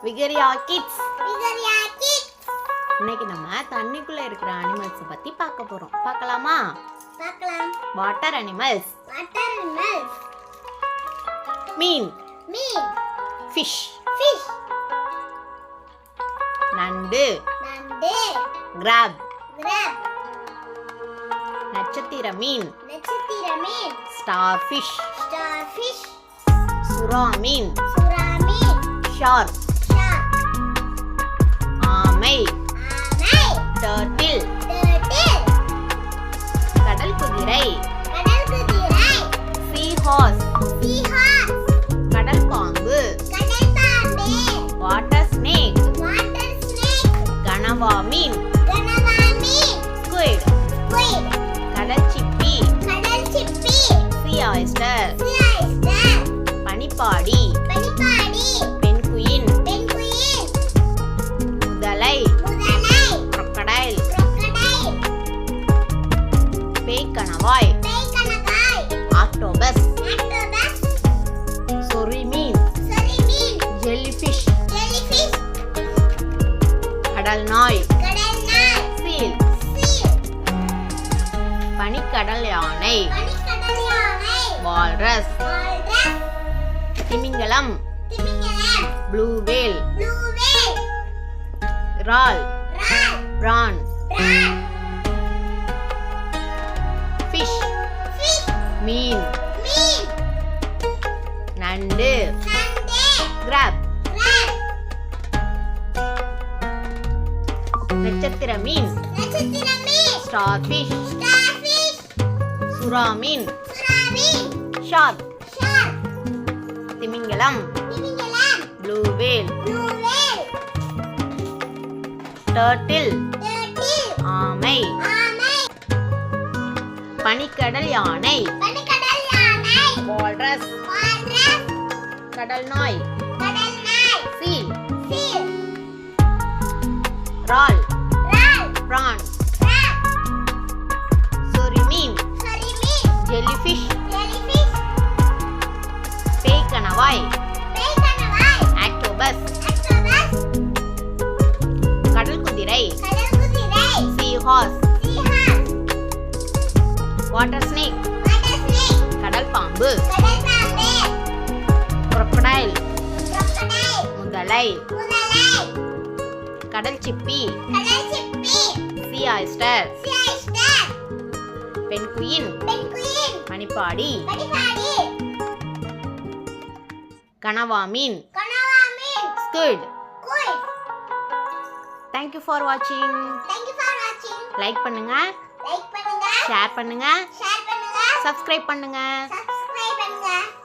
விகரியா kids. இன்னைக்கு நம்ம தண்ணிக்குள்ள இருக்கிற அனிமல்ஸ் பத்தி பார்க்க போறோம். பார்க்கலாமா? பார்க்கலாம். Water animals. மீன். ஃபிஷ். நண்டு. கிராப். நட்சத்திர மீன். Star fish. சுறா மீன். ஷார்க். ஆமை. டர்ட்டில். கடல் குதிரை. Sea horse. கடல் பாம்பு. Water snake. கனவா மீன். ஸ்குயிட். கடல் சிப்பி. Sea oyster. பனிப்பாடி. பென்குயின். முதலை. crocodile. பேய்க்கணவாய். ஆக்டோபஸ். சொறி மீன். ஜெல்லிஃபிஷ். கடல் நாய். சீல். பனிக்கடல் யானை. வால்ரஸ். திமிங்கலம். Blue whale. இறால். பிரான். ஃபிஷ். மீன். நண்டு. கிராப். நட்சத்திர மீன். Star fish. சுறா மீன். ஷார்க். திமிங்கலம். Blue whale. டர்ட்டில். ஆமை. பனிக்கடல் யானை. வால்ரஸ். கடல் நாய். சீல். இறால். பிரான். சொறி மீன். ஜெல்லிஃபிஷ். பேய்க்கணவாய். ஆக்டோபஸ். கடல் குதிரை. Sea horse. Water snake. கடல் பாம்பு. crocodile. முதலை. கடல் சிப்பி. Sea oyster. பென்குயின். பனிப்பாடி. கனவா மீன். Squid. Thank you for watching. Like பண்ணுங்க, ஷேர் பண்ணுங்க, சப்ஸ்கிரைப் பண்ணுங்க.